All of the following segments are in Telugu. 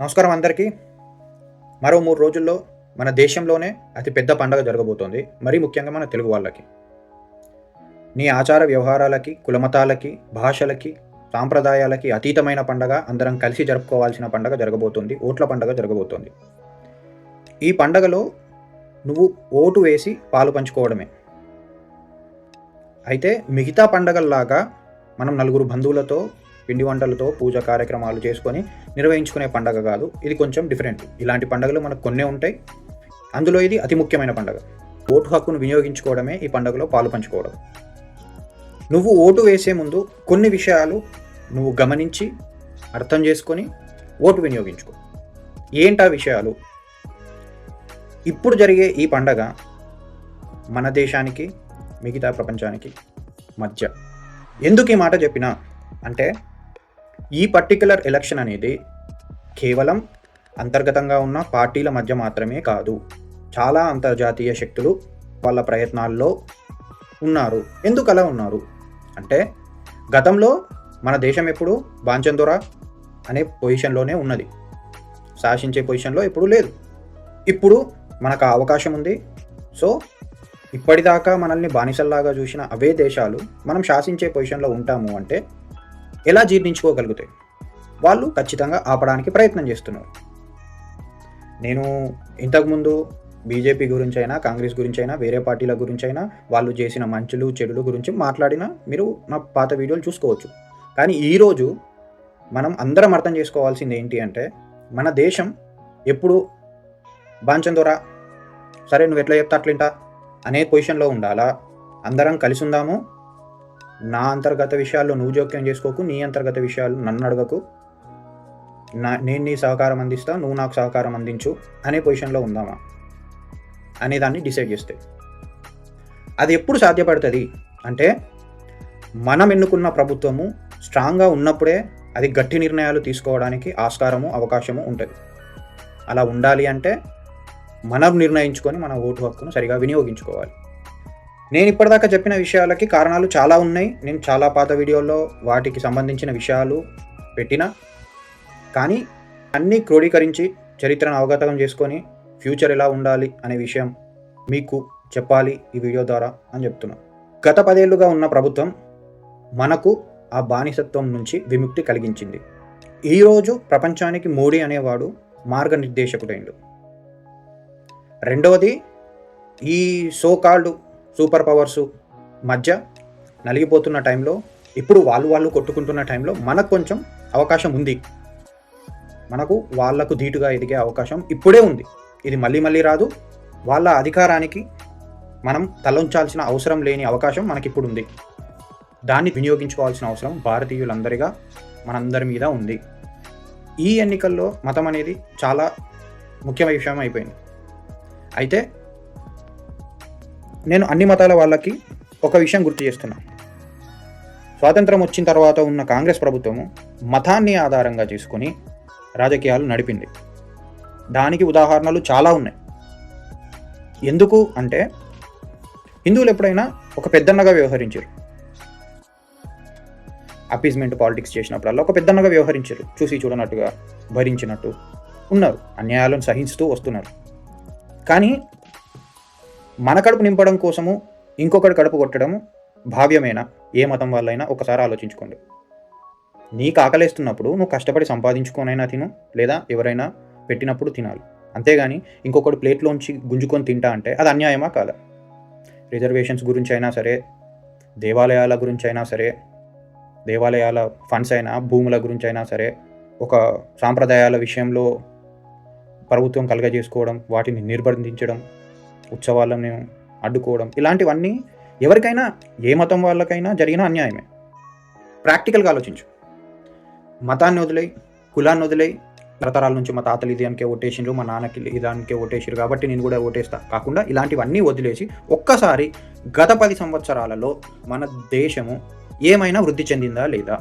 నమస్కారం అందరికీ. మరో 3 రోజుల్లో మన దేశంలోనే అతి పెద్ద పండగ జరగబోతోంది. మరీ ముఖ్యంగా మన తెలుగు వాళ్ళకి. నీ ఆచార వ్యవహారాలకి, కులమతాలకి, భాషలకి, సాంప్రదాయాలకి అతీతమైన పండగ, అందరం కలిసి జరుపుకోవాల్సిన పండగ జరగబోతోంది. ఓట్ల పండగ జరగబోతోంది. ఈ పండగలో నువ్వు ఓటు వేసి పాలు పంచుకోవడమే. అయితే మిగతా పండగల్లాగా మనం నలుగురు బంధువులతో పిండి వంటలతో పూజ కార్యక్రమాలు చేసుకొని నిర్వహించుకునే పండగ కాదు. ఇది కొంచెం డిఫరెంట్. ఇలాంటి పండుగలు మనకు కొన్నే ఉంటాయి. అందులో ఇది అతి ముఖ్యమైన పండగ. ఓటు హక్కును వినియోగించుకోవడమే ఈ పండుగలో పాలు పంచుకోవడం. నువ్వు ఓటు వేసే ముందు కొన్ని విషయాలు నువ్వు గమనించి అర్థం చేసుకొని ఓటు వినియోగించుకో. ఏంటా విషయాలు? ఇప్పుడు జరిగే ఈ పండగ మన దేశానికి మిగతా ప్రపంచానికి మధ్య. ఎందుకు ఈ మాట చెప్పినా అంటే, ఈ పర్టిక్యులర్ ఎలక్షన్ అనేది కేవలం అంతర్గతంగా ఉన్న పార్టీల మధ్య మాత్రమే కాదు. చాలా అంతర్జాతీయ శక్తులు వాళ్ళ ప్రయత్నాల్లో ఉన్నారు. ఎందుకు అలా ఉన్నారు అంటే, గతంలో మన దేశం ఎప్పుడు బాంచందొర అనే పొజిషన్లోనే ఉన్నది. శాసించే పొజిషన్లో ఎప్పుడు లేదు. ఇప్పుడు మనకు ఆ అవకాశం ఉంది. సో ఇప్పటిదాకా మనల్ని బానిసల్లాగా చూసిన అవే దేశాలు మనం శాసించే పొజిషన్లో ఉంటాము అంటే ఎలా జీర్ణించుకోగలుగుతాయి? వాళ్ళు ఖచ్చితంగా ఆపడానికి ప్రయత్నం చేస్తున్నారు. నేను ఇంతకుముందు బీజేపీ గురించి అయినా, కాంగ్రెస్ గురించి అయినా, వేరే పార్టీల గురించి అయినా, వాళ్ళు చేసిన మంచులు చెడులు గురించి మాట్లాడినా మీరు నా పాత వీడియోలు చూసుకోవచ్చు. కానీ ఈరోజు మనం అందరం అర్థం చేసుకోవాల్సింది ఏంటి అంటే, మన దేశం ఎప్పుడు బాంచందొర, సరే నువ్వు ఎట్లా చెప్తా అట్లింటా అనే పొజిషన్లో ఉండాలా? అందరం కలిసి ఉందాము. నా అంతర్గత విషయాల్లో నువ్వు జోక్యం చేసుకోకు, నీ అంతర్గత విషయాలు నన్ను అడగకు, నేను నీ సహకారం అందిస్తా, నువ్వు నాకు సహకారం అందించు అనే పొజిషన్లో ఉందామా అనేదాన్ని డిసైడ్ చేస్తే, అది ఎప్పుడు సాధ్యపడుతుంది అంటే, మనం ఎన్నుకున్న ప్రభుత్వము స్ట్రాంగ్గా ఉన్నప్పుడే అది గట్టి నిర్ణయాలు తీసుకోవడానికి ఆస్కారము, అవకాశము ఉంటుంది. అలా ఉండాలి అంటే మనం నిర్ణయించుకొని మన ఓటు హక్కును సరిగా వినియోగించుకోవాలి. నేను ఇప్పటిదాకా చెప్పిన విషయాలకి కారణాలు చాలా ఉన్నాయి. నేను చాలా పాత వీడియోల్లో వాటికి సంబంధించిన విషయాలు పెట్టినా, కానీ అన్నీ క్రోడీకరించి చరిత్రను అవగతం చేసుకొని ఫ్యూచర్ ఎలా ఉండాలి అనే విషయం మీకు చెప్పాలి ఈ వీడియో ద్వారా అని చెప్తున్నాను. గత 10 ఏళ్లుగా ఉన్న ప్రభుత్వం మనకు ఆ బానిసత్వం నుంచి విముక్తి కలిగించింది. ఈరోజు ప్రపంచానికి మోడీ అనేవాడు మార్గనిర్దేశకుడైండు. రెండవది, ఈ సో కాల్డ్ సూపర్ పవర్స్ మధ్య నలిగిపోతున్న టైంలో, ఇప్పుడు వాళ్ళు కొట్టుకుంటున్న టైంలో మనకు కొంచెం అవకాశం ఉంది. మనకు వాళ్లకు ధీటుగా ఎదిగే అవకాశం ఇప్పుడే ఉంది. ఇది మళ్ళీ రాదు. వాళ్ళ అధికారానికి మనం తలొంచాల్సిన అవసరం లేని అవకాశం మనకిప్పుడు ఉంది. దాన్ని వినియోగించుకోవాల్సిన అవసరం భారతీయులందరిగా మనందరి మీద ఉంది. ఈ ఎన్నికల్లో మతం అనేది చాలా ముఖ్యమైన విషయం అయిపోయింది. అయితే నేను అన్ని మతాల వాళ్ళకి ఒక విషయం గుర్తు చేస్తున్నా. స్వాతంత్రం వచ్చిన తర్వాత ఉన్న కాంగ్రెస్ ప్రభుత్వము మతాన్ని ఆధారంగా చేసుకొని రాజకీయాలు నడిపింది. దానికి ఉదాహరణలు చాలా ఉన్నాయి. ఎందుకు అంటే, హిందువులు ఎప్పుడైనా ఒక పెద్దన్నగా వ్యవహరించారు. అపీజ్మెంట్ పాలిటిక్స్ చేసినప్పుడల్లా ఒక పెద్దన్నగా వ్యవహరించారు. చూసి చూడనట్టుగా భరించినట్టు ఉన్నారు. అన్యాయాలను సహిస్తూ వస్తున్నారు. కానీ మన కడుపు నింపడం కోసము ఇంకొకటి కడుపు కొట్టడము భావ్యమేనా? ఏ మతం వాళ్ళైనా ఒకసారి ఆలోచించుకోండి. నీకు ఆకలేస్తున్నప్పుడు నువ్వు కష్టపడి సంపాదించుకోనైనా తిను, లేదా ఎవరైనా పెట్టినప్పుడు తినాలి. అంతేగాని ఇంకొకటి ప్లేట్లోంచి గుంజుకొని తింటా అంటే అది అన్యాయమా కాదా? రిజర్వేషన్స్ గురించి అయినా సరే, దేవాలయాల గురించి అయినా సరే, దేవాలయాల ఫండ్స్ అయినా, భూముల గురించి అయినా సరే, ఒక సాంప్రదాయాల విషయంలో ప్రభుత్వం కలగజేసుకోవడం, వాటిని నిర్బంధించడం, ఉత్సవాలను అడ్డుకోవడం, ఇలాంటివన్నీ ఎవరికైనా, ఏ మతం వాళ్ళకైనా జరిగిన అన్యాయమే. ప్రాక్టికల్గా ఆలోచించు. మతాన్ని వదిలేయి, కులాన్ని వదిలేయి, తరతరాల నుంచి మా తాతలు ఇది దానికే ఓటేసిండ్రు, మా నాన్నకి ఇది దానికే ఓటేసిరు కాబట్టి నేను కూడా ఓటేస్తా కాకుండా ఇలాంటివన్నీ వదిలేసి ఒక్కసారి గత 10 సంవత్సరాలలో మన దేశము ఏమైనా వృద్ధి చెందిందా లేదా,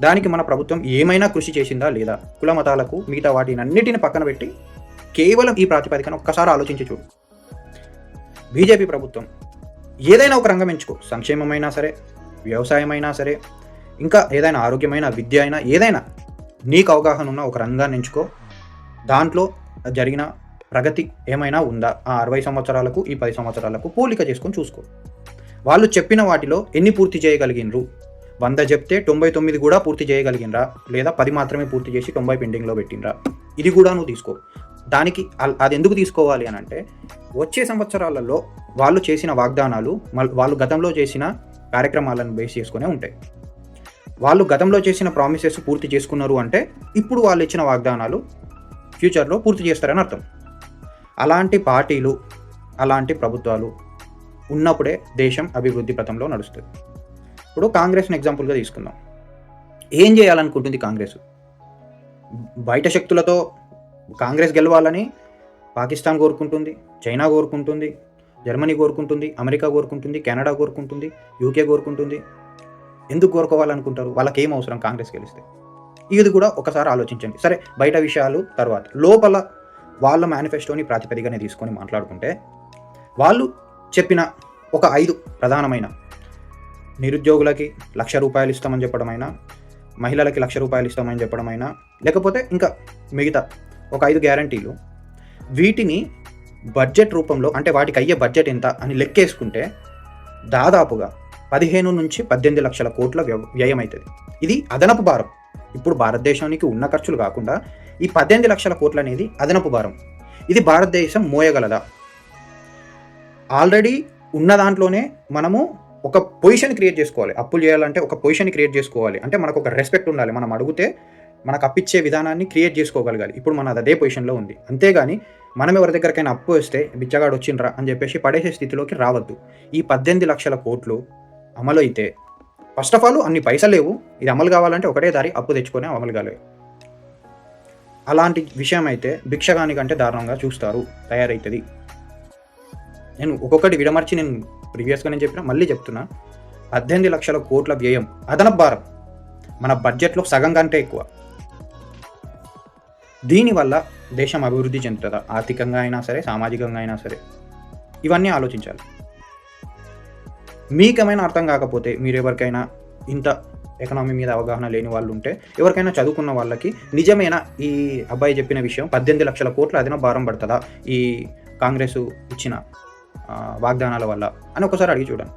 దానికి మన ప్రభుత్వం ఏమైనా కృషి చేసిందా లేదా, కుల మతాలకు మిగతా వాటినన్నిటిని పక్కన పెట్టి కేవలం ఈ ప్రాతిపదికన ఒక్కసారి ఆలోచించి చూడు. బీజేపీ ప్రభుత్వం ఏదైనా ఒక రంగం ఎంచుకో, సంక్షేమమైనా సరే, వ్యవసాయమైనా సరే, ఇంకా ఏదైనా ఆరోగ్యమైన, విద్య అయినా, ఏదైనా నీకు అవగాహన ఉన్న ఒక రంగాన్ని ఎంచుకో. దాంట్లో జరిగిన ప్రగతి ఏమైనా ఉందా? ఆ 60 సంవత్సరాలకు, ఈ 10 సంవత్సరాలకు పోలిక చేసుకొని చూసుకో. వాళ్ళు చెప్పిన వాటిలో ఎన్ని పూర్తి చేయగలిగినరు? 100 చెప్తే 99 కూడా పూర్తి చేయగలిగినరా? లేదా 10 మాత్రమే పూర్తి చేసి 90 పెండింగ్‌లో పెట్టినరా? ఇది కూడా నువ్వు తీసుకో. దానికి అది ఎందుకు తీసుకోవాలి అని అంటే, వచ్చే సంవత్సరాలలో వాళ్ళు చేసిన వాగ్దానాలు వాళ్ళు గతంలో చేసిన కార్యక్రమాలను బేస్ చేసుకునే ఉంటాయి. వాళ్ళు గతంలో చేసిన ప్రామిసెస్ పూర్తి చేసుకున్నారు అంటే, ఇప్పుడు వాళ్ళు ఇచ్చిన వాగ్దానాలు ఫ్యూచర్లో పూర్తి చేస్తారని అర్థం. అలాంటి పార్టీలు, అలాంటి ప్రభుత్వాలు ఉన్నప్పుడే దేశం అభివృద్ధి పథంలో నడుస్తుంది. ఇప్పుడు కాంగ్రెస్ని ఎగ్జాంపుల్గా తీసుకుందాం. ఏం చేయాలనుకుంటుంది కాంగ్రెస్? బయట శక్తులతో కాంగ్రెస్ గెలవాలని పాకిస్తాన్ కోరుకుంటుంది, చైనా కోరుకుంటుంది, జర్మనీ కోరుకుంటుంది, అమెరికా కోరుకుంటుంది, కెనడా కోరుకుంటుంది, యూకే కోరుకుంటుంది. ఎందుకు కోరుకోవాలనుకుంటారు? వాళ్ళకి ఏం అవసరం కాంగ్రెస్ గెలిస్తే? ఇది కూడా ఒకసారి ఆలోచించండి. సరే, బయట విషయాలు తర్వాత, లోపల వాళ్ళ మేనిఫెస్టోని ప్రాతిపదికనే తీసుకొని మాట్లాడుకుంటే, వాళ్ళు చెప్పిన ఒక 5 ప్రధానమైన, నిరుద్యోగులకి ₹1,00,000 ఇస్తామని చెప్పడమైనా, మహిళలకి ₹1,00,000 ఇస్తామని చెప్పడమైనా, లేకపోతే ఇంకా మిగతా ఒక 5 గ్యారంటీలు, వీటిని బడ్జెట్ రూపంలో, అంటే వాటికి అయ్యే బడ్జెట్ ఎంత అని లెక్కేసుకుంటే దాదాపుగా 15 నుంచి 18 లక్షల కోట్ల వ్యయం అవుతుంది. ఇది అదనపు భారం. ఇప్పుడు భారతదేశానికి ఉన్న ఖర్చులు కాకుండా ఈ 18 లక్షల కోట్లు అనేది అదనపు భారం. ఇది భారతదేశం మోయగలదా? ఆల్రెడీ ఉన్న దాంట్లోనే మనము ఒక పొజిషన్ క్రియేట్ చేసుకోవాలి. అప్పులు చేయాలంటే ఒక పొజిషన్ క్రియేట్ చేసుకోవాలి. అంటే మనకు ఒక రెస్పెక్ట్ ఉండాలి. మనం అడిగితే మనకు అప్పిచ్చే విధానాన్ని క్రియేట్ చేసుకోగలగాలి. ఇప్పుడు మనది అదే పొజిషన్లో ఉంది. అంతేగాని మనం ఎవరి దగ్గరికైనా అప్పు వస్తే బిచ్చగాడు వచ్చిండ్రా అని చెప్పేసి పడేసే స్థితిలోకి రావద్దు. ఈ 18 లక్షల కోట్లు అమలు అయితే, ఫస్ట్ ఆఫ్ ఆల్ అన్ని పైసలు లేవు. ఇది అమలు కావాలంటే ఒకటే దారి, అప్పు తెచ్చుకొని అమలు కాలేదు. అలాంటి విషయం అయితే భిక్షగాని కంటే దారుణంగా చూస్తారు, తయారవుతుంది. నేను ఒక్కొక్కటి విడమర్చి నేను ప్రీవియస్గా నేను చెప్పిన మళ్ళీ చెప్తున్నా. 18 లక్షల కోట్ల వ్యయం అదనపు భారం, మన బడ్జెట్లో సగం కంటే ఎక్కువ. దీనివల్ల దేశం అభివృద్ధి చెందుతుందా? ఆర్థికంగా అయినా సరే, సామాజికంగా అయినా సరే, ఇవన్నీ ఆలోచించాలి. మీకేమైనా అర్థం కాకపోతే, మీరు ఎవరికైనా ఇంత ఎకనామీ మీద అవగాహన లేని వాళ్ళు ఉంటే, ఎవరికైనా చదువుకున్న వాళ్ళకి నిజమేనా ఈ అబ్బాయి చెప్పిన విషయం 18 లక్షల కోట్ల అదనపు భారం పడుతుందా ఈ కాంగ్రెస్ ఇచ్చిన వాగ్దానాల వల్ల అని ఒకసారి అడిగి చూడండి.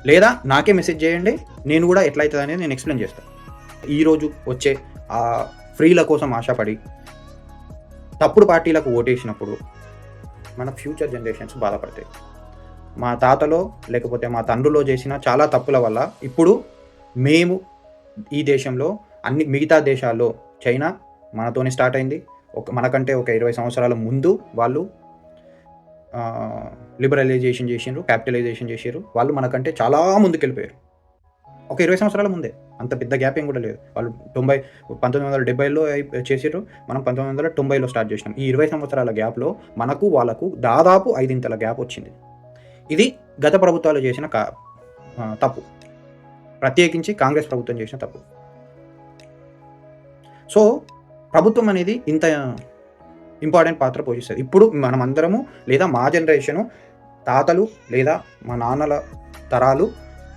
లేదా నాకే మెసేజ్ చేయండి, నేను కూడా ఎట్లయితుంది అనేది నేను ఎక్స్ప్లెయిన్ చేస్తాను. ఈరోజు వచ్చే ఆ ఫ్రీల కోసం ఆశపడి తప్పుడు పార్టీలకు ఓటేసినప్పుడు మన ఫ్యూచర్ జనరేషన్స్ బాధపడతాయి. మా తాతలో లేకపోతే మా తండ్రిలో చేసిన చాలా తప్పుల వల్ల ఇప్పుడు మేము ఈ దేశంలో అన్ని మిగతా దేశాల్లో, చైనా మనతోనే స్టార్ట్ అయింది, మనకంటే ఒక 20 సంవత్సరాల ముందు వాళ్ళు లిబరలైజేషన్ చేసిండ్రు, క్యాపిటలైజేషన్ చేసారు. వాళ్ళు మనకంటే చాలా ముందుకు వెళ్ళిపోయారు. ఒక 20 సంవత్సరాల ముందే, అంత పెద్ద గ్యాప్ ఏం కూడా లేదు. వాళ్ళు 1970లో చేసారు, మనం 1990లో స్టార్ట్ చేసినాం. ఈ 20 సంవత్సరాల గ్యాప్లో మనకు వాళ్ళకు దాదాపు 5 గ్యాప్ వచ్చింది. ఇది గత ప్రభుత్వాలు చేసిన తప్పు, ప్రత్యేకించి కాంగ్రెస్ ప్రభుత్వం చేసిన తప్పు. సో ప్రభుత్వం అనేది ఇంత ఇంపార్టెంట్ పాత్ర పోషిస్తుంది. ఇప్పుడు మనం అందరము, లేదా మా జనరేషను, తాతలు లేదా మా నాన్నల తరాలు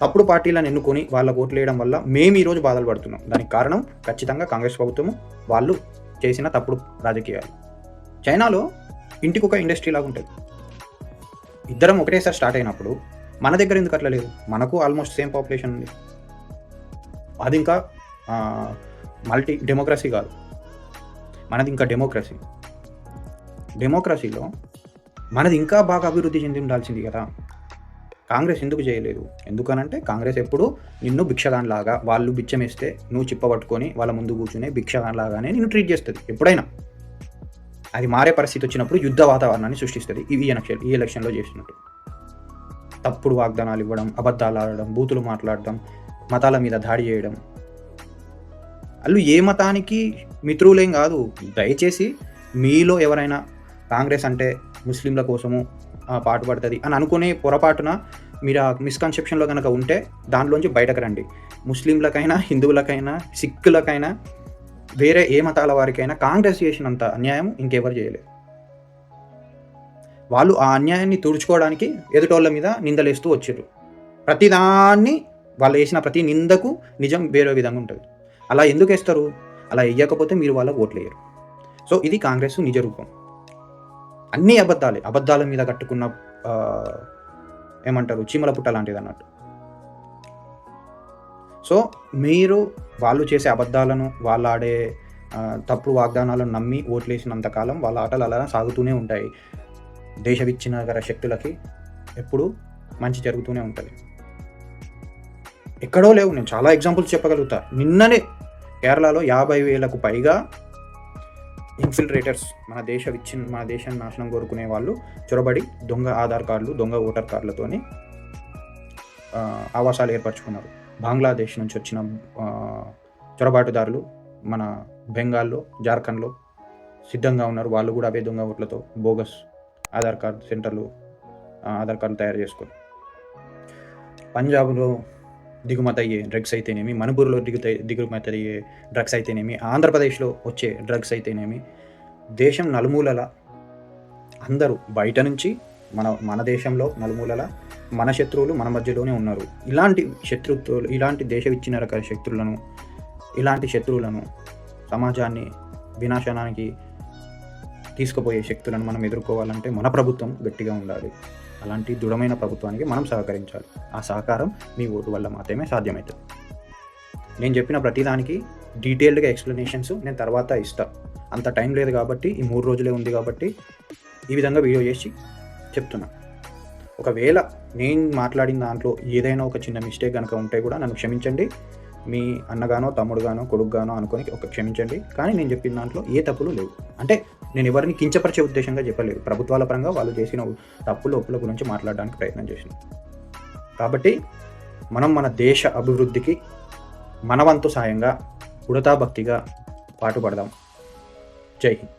తప్పుడు పార్టీలను ఎన్నుకొని వాళ్ళ ఓట్లు వేయడం వల్ల మేము ఈరోజు బాధలు పడుతున్నాం. దానికి కారణం ఖచ్చితంగా కాంగ్రెస్ ప్రభుత్వము, వాళ్ళు చేసిన తప్పుడు రాజకీయాలు. చైనాలో ఇంటికి ఒక ఇండస్ట్రీ లాగా ఉంటుంది. ఇద్దరం ఒకటేసారి స్టార్ట్ అయినప్పుడు మన దగ్గర ఎందుకు అట్లా లేదు? మనకు ఆల్మోస్ట్ సేమ్ పాపులేషన్ ఉంది. అది ఇంకా మల్టీ డెమోక్రసీ కాదు, మనది ఇంకా డెమోక్రసీ. డెమోక్రసీలో మనది ఇంకా బాగా అభివృద్ధి చెంది ఉండాల్సింది కదా. కాంగ్రెస్ ఎందుకు చేయలేదు? ఎందుకనంటే కాంగ్రెస్ ఎప్పుడు నిన్ను భిక్షగాన్లాగా, వాళ్ళు బిచ్చం వేస్తే నువ్వు చిప్పబట్టుకొని వాళ్ళ ముందు కూర్చునే భిక్షగాన్లాగానే నిన్ను ట్రీట్ చేస్తుంది. ఎప్పుడైనా అది మారే పరిస్థితి వచ్చినప్పుడు యుద్ధ వాతావరణాన్ని సృష్టిస్తుంది. ఈ ఎలక్షన్లో చేసినట్టు తప్పుడు వాగ్దానాలు ఇవ్వడం, అబద్ధాలు ఆడడం, బూతులు మాట్లాడడం, మతాల మీద దాడి చేయడం. వాళ్ళు ఏ మతానికి మిత్రులేం కాదు. దయచేసి మీలో ఎవరైనా కాంగ్రెస్ అంటే ముస్లింల కోసము పాటుపడుతుంది అని అనుకునే పొరపాటున మీరు ఆ మిస్కన్సెప్షన్లో కనుక ఉంటే దాంట్లోంచి బయటకు రండి. ముస్లింలకైనా, హిందువులకైనా, సిక్కులకైనా, వేరే ఏ మతాల వారికైనా కాంగ్రెస్ చేసినంత అన్యాయం ఇంకెవరు చేయలేదు. వాళ్ళు ఆ అన్యాయాన్ని తుడుచుకోవడానికి ఎదుటోళ్ళ మీద నిందలేస్తూ వచ్చారు. ప్రతిదాన్ని వాళ్ళు వేసిన ప్రతి నిందకు నిజం వేరే విధంగా ఉంటుంది. అలా ఎందుకు వేస్తారు? అలా వేయకపోతే మీరు వాళ్ళకు ఓట్లు వేయరు. సో ఇది కాంగ్రెస్ నిజ రూపం. అన్నీ అబద్ధాలే, అబద్ధాల మీద కట్టుకున్న ఏమంటారు చీమల పుట్ట లాంటిది అన్నట్టు. సో మీరు వాళ్ళు చేసే అబద్ధాలను, వాళ్ళు ఆడే తప్పుడు వాగ్దానాలను నమ్మి ఓట్లేసినంత కాలం వాళ్ళ ఆటలు అలా సాగుతూనే ఉంటాయి. దేశ విచ్ఛిన్నకర శక్తులకి ఎప్పుడు మంచి జరుగుతూనే ఉంటుంది. ఎక్కడో లేవు, నేను చాలా ఎగ్జాంపుల్స్ చెప్పగలుగుతా. నిన్ననే కేరళలో 50,000కు పైగా ఇన్ఫిల్ట్రేటర్స్, మన దేశాన్ని నాశనం కోరుకునే వాళ్ళు చొరబడి దొంగ ఆధార్ కార్డులు, దొంగ ఓటర్ కార్డులతోని ఆవాసాలు ఏర్పరచుకున్నారు. బంగ్లాదేశ్ నుంచి వచ్చిన చొరబాటుదారులు మన బెంగాల్లో, జార్ఖండ్లో సిద్ధంగా ఉన్నారు. వాళ్ళు కూడా అవే దొంగ ఓట్లతో బోగస్ ఆధార్ కార్డు తయారు చేసుకొని పంజాబ్లో దిగుమతి అయ్యే డ్రగ్స్ అయితేనేమి, మణిపూర్లో దిగుమతి అయ్యే డ్రగ్స్ అయితేనేమి, ఆంధ్రప్రదేశ్లో వచ్చే డ్రగ్స్ అయితేనేమి, దేశం నలుమూలల అందరూ బయట నుంచి మన దేశంలో నలుమూలల మన శత్రువులు మన మధ్యలోనే ఉన్నారు. ఇలాంటి దేశ విచ్ఛిన్నకర ఇలాంటి శత్రువులను, సమాజాన్ని వినాశనానికి తీసుకుపోయే శక్తులను మనం ఎదుర్కోవాలంటే మన ప్రభుత్వం గట్టిగా ఉండాలి. అలాంటి దృఢమైన ప్రభుత్వానికి మనం సహకరించాలి. ఆ సహకారం మీ ఓటు వల్ల మాత్రమే సాధ్యమవుతుంది. నేను చెప్పిన ప్రతిదానికి డీటెయిల్డ్గా ఎక్స్ప్లెనేషన్స్ నేను తర్వాత ఇస్తాను. అంత టైం లేదు కాబట్టి, ఈ 3 రోజులే ఉంది కాబట్టి ఈ విధంగా వీడియో చేసి చెప్తున్నా. ఒకవేళ నేను మాట్లాడిన దాంట్లో ఏదైనా ఒక చిన్న మిస్టేక్ కనుక ఉంటే కూడా నన్ను క్షమించండి. మీ అన్నగానో, తమ్ముడుగానో, కొడుకుగానో అనుకొని క్షమించండి. కానీ నేను చెప్పిన దాంట్లో ఏ తప్పులు లేవు. అంటే నేను ఎవరిని కించపరిచే ఉద్దేశంగా చెప్పలేదు. ప్రభుత్వాల పరంగా వాళ్ళు చేసిన తప్పుల ఒప్పుల గురించి మాట్లాడడానికి ప్రయత్నం చేసినాం. కాబట్టి మనం మన దేశ అభివృద్ధికి మన వంతు సాయంగా ఉడతా భక్తిగా పాటుపడదాం. జై హింద్.